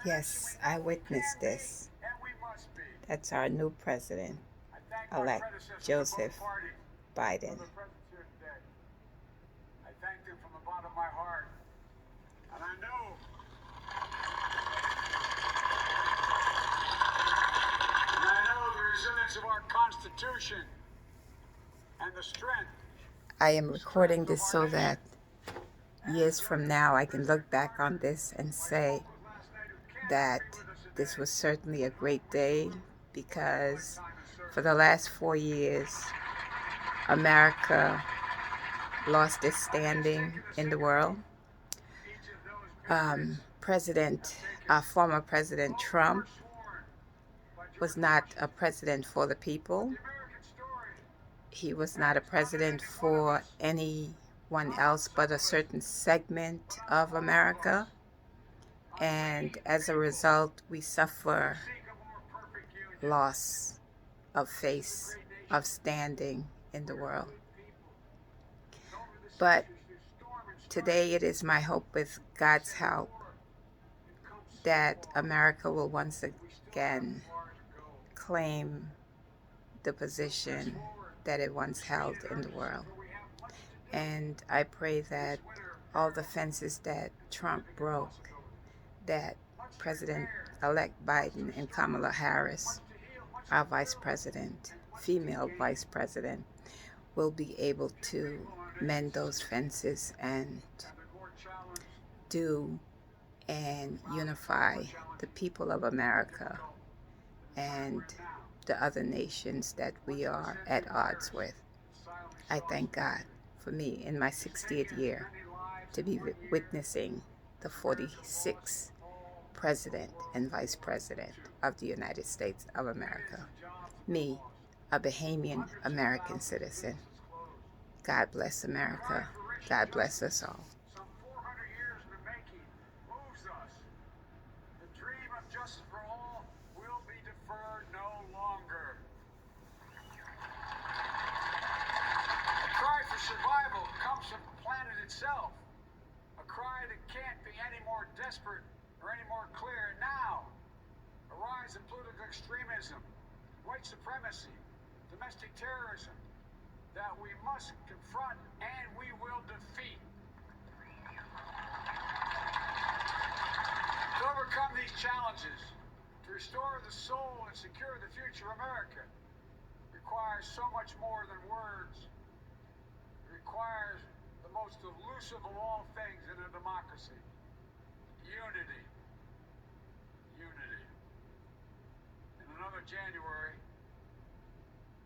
Yes, I witnessed this. That's our new president-elect, Joseph Biden. I thank them from the bottom of my heart. And I know the resilience of our Constitution and the strength. I am recording this so that years from now I can look back on this and say that this was certainly a great day, because for the last 4 years, America lost its standing in the world. Former President Trump was not a president for the people. He was not a president for anyone else but a certain segment of America. And as a result, we suffer loss of face, of standing in the world. But today it is my hope, with God's help, that America will once again claim the position that it once held in the world. And I pray that all the fences that Trump broke, that President-elect Biden and Kamala Harris, our vice president, female vice president, will be able to mend those fences and do and unify the people of America and the other nations that we are at odds with. I thank God for me in my 60th year to be witnessing the 46th President and Vice President of the United States of America. Me, a Bahamian American citizen. God bless America. God bless us all. Some 400 years in the making moves us. The dream of justice for all will be deferred no longer. The cry for survival comes from the planet itself. A cry that can't be any more desperate or any more clear now. A rise in political extremism, white supremacy, domestic terrorism, that we must confront and we will defeat. To overcome these challenges, to restore the soul and secure the future of America, requires so much more than words. It requires the most elusive of all things in a democracy: unity. Unity. In another January,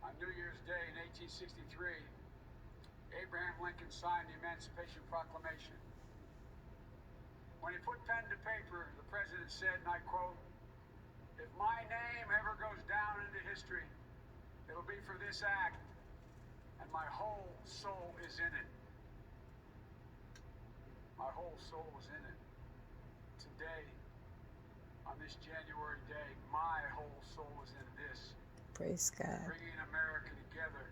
on New Year's Day in 1863, Abraham Lincoln signed the Emancipation Proclamation. When he put pen to paper, the president said, and I quote, "If my name ever goes down into history, it'll be for this act, and my whole soul is in it." My whole soul is in it. Today, on this January day, my whole soul is in this. Praise God. Bringing America together,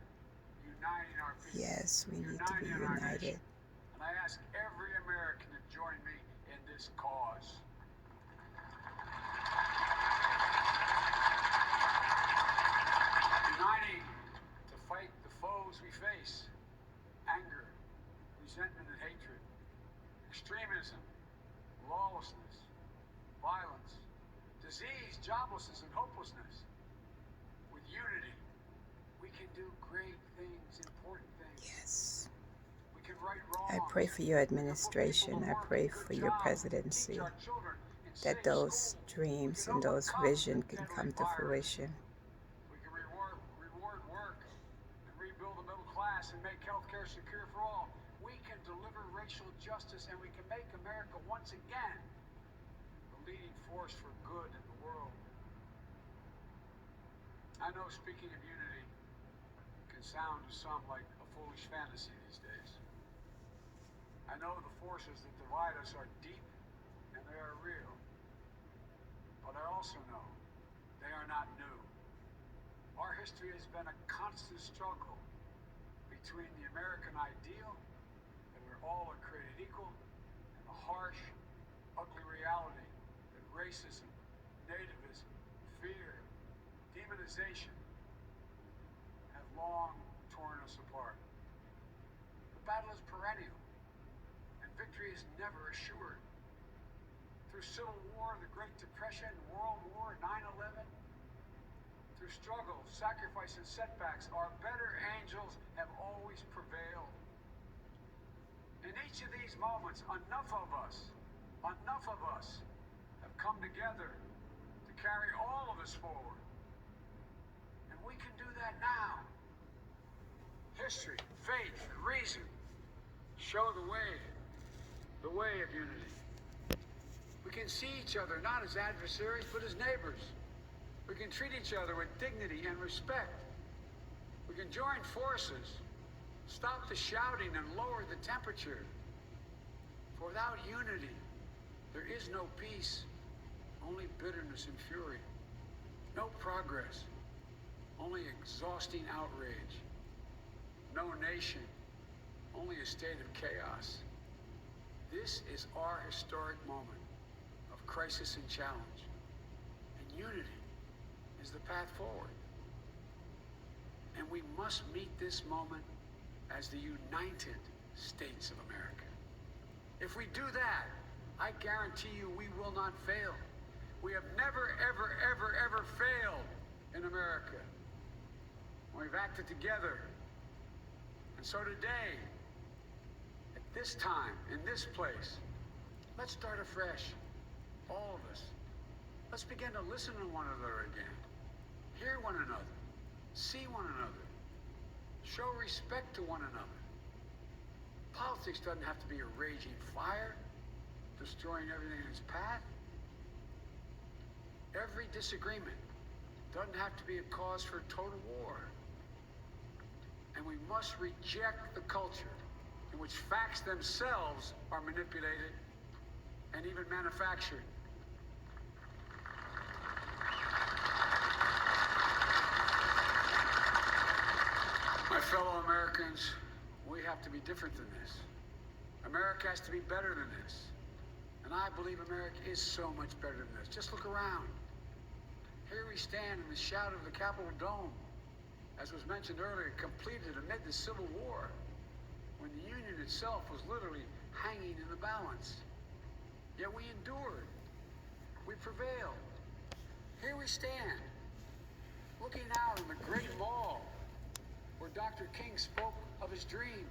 uniting our people. Yes, we need to be united. And I ask every American to join me in this cause. Uniting to fight the foes we face: anger, resentment and hatred, extremism, lawlessness, violence, disease, joblessness and hopelessness. With unity, we can do great things, important things. Yes. We can right wrongs. I pray for your administration. I pray for your presidency, that those dreams and those visions can come to fruition. We can reward work and rebuild the middle class and make healthcare secure for all. We can deliver racial justice, and we can make America once again the leading force for good in the world. I know speaking of unity can sound to some like a foolish fantasy these days. I know the forces that divide us are deep and they are real. But I also know they are not new. Our history has been a constant struggle between the American ideal, that we're all are created equal, and the harsh, ugly reality racism, nativism, fear, demonization have long torn us apart. The battle is perennial, and victory is never assured. Through Civil War, the Great Depression, World War, 9/11, through struggle, sacrifice, and setbacks, our better angels have always prevailed. In each of these moments, enough of us have come together to carry all of us forward. And we can do that now. History, faith, and reason show the way of unity. We can see each other not as adversaries, but as neighbors. We can treat each other with dignity and respect. We can join forces, stop the shouting, and lower the temperature. For without unity, there is no peace, only bitterness and fury. No progress, only exhausting outrage. No nation, only a state of chaos. This is our historic moment of crisis and challenge. And unity is the path forward. And we must meet this moment as the United States of America. If we do that, I guarantee you we will not fail. We have never, ever, ever, ever failed in America. We've acted together. And so today, at this time, in this place, let's start afresh. All of us. Let's begin to listen to one another again. Hear one another. See one another. Show respect to one another. Politics doesn't have to be a raging fire, destroying everything in its path. Every disagreement doesn't have to be a cause for total war. And we must reject the culture in which facts themselves are manipulated and even manufactured. My fellow Americans, we have to be different than this. America has to be better than this. And I believe America is so much better than this. Just look around. Here we stand in the shadow of the Capitol Dome, as was mentioned earlier, completed amid the Civil War, when the Union itself was literally hanging in the balance. Yet we endured. We prevailed. Here we stand, looking out on the Great Mall, where Dr. King spoke of his dream.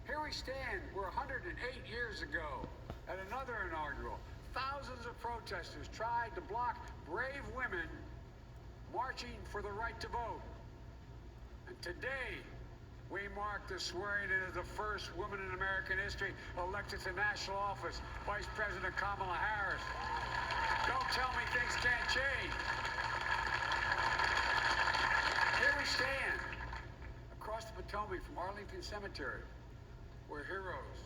Here we stand, where 108 years ago, at another inaugural, thousands of protesters tried to block brave women marching for the right to vote. And today, we mark the swearing in of the first woman in American history elected to national office, Vice President Kamala Harris. Don't tell me things can't change. Here we stand, across the Potomac from Arlington Cemetery, where heroes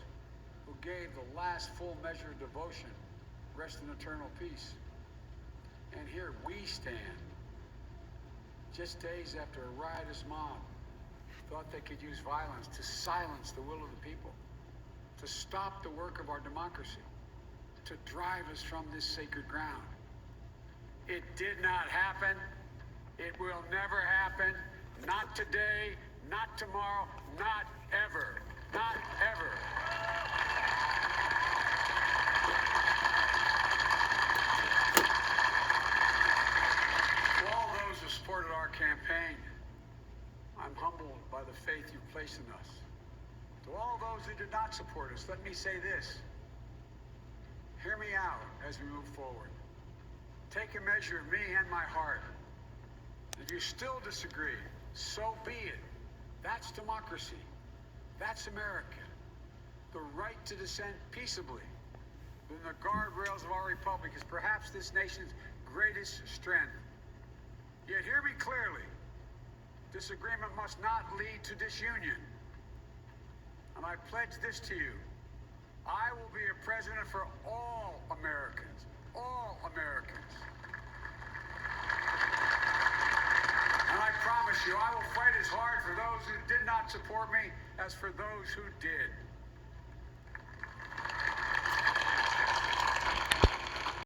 who gave the last full measure of devotion rest in eternal peace. And here we stand, just days after a riotous mob thought they could use violence to silence the will of the people, to stop the work of our democracy, to drive us from this sacred ground. It did not happen. It will never happen. Not today, not tomorrow, not ever. Not ever. To all those who supported our campaign, I'm humbled by the faith you've placed in us. To all those who did not support us, let me say this. Hear me out as we move forward. Take a measure of me and my heart. If you still disagree, so be it. That's democracy. That's America. The right to dissent peaceably within the guardrails of our republic is perhaps this nation's greatest strength. Yet hear me clearly. Disagreement must not lead to disunion. And I pledge this to you. I will be a president for all Americans. All Americans. And I promise you, I will fight as hard for those who did not support me as for those who did.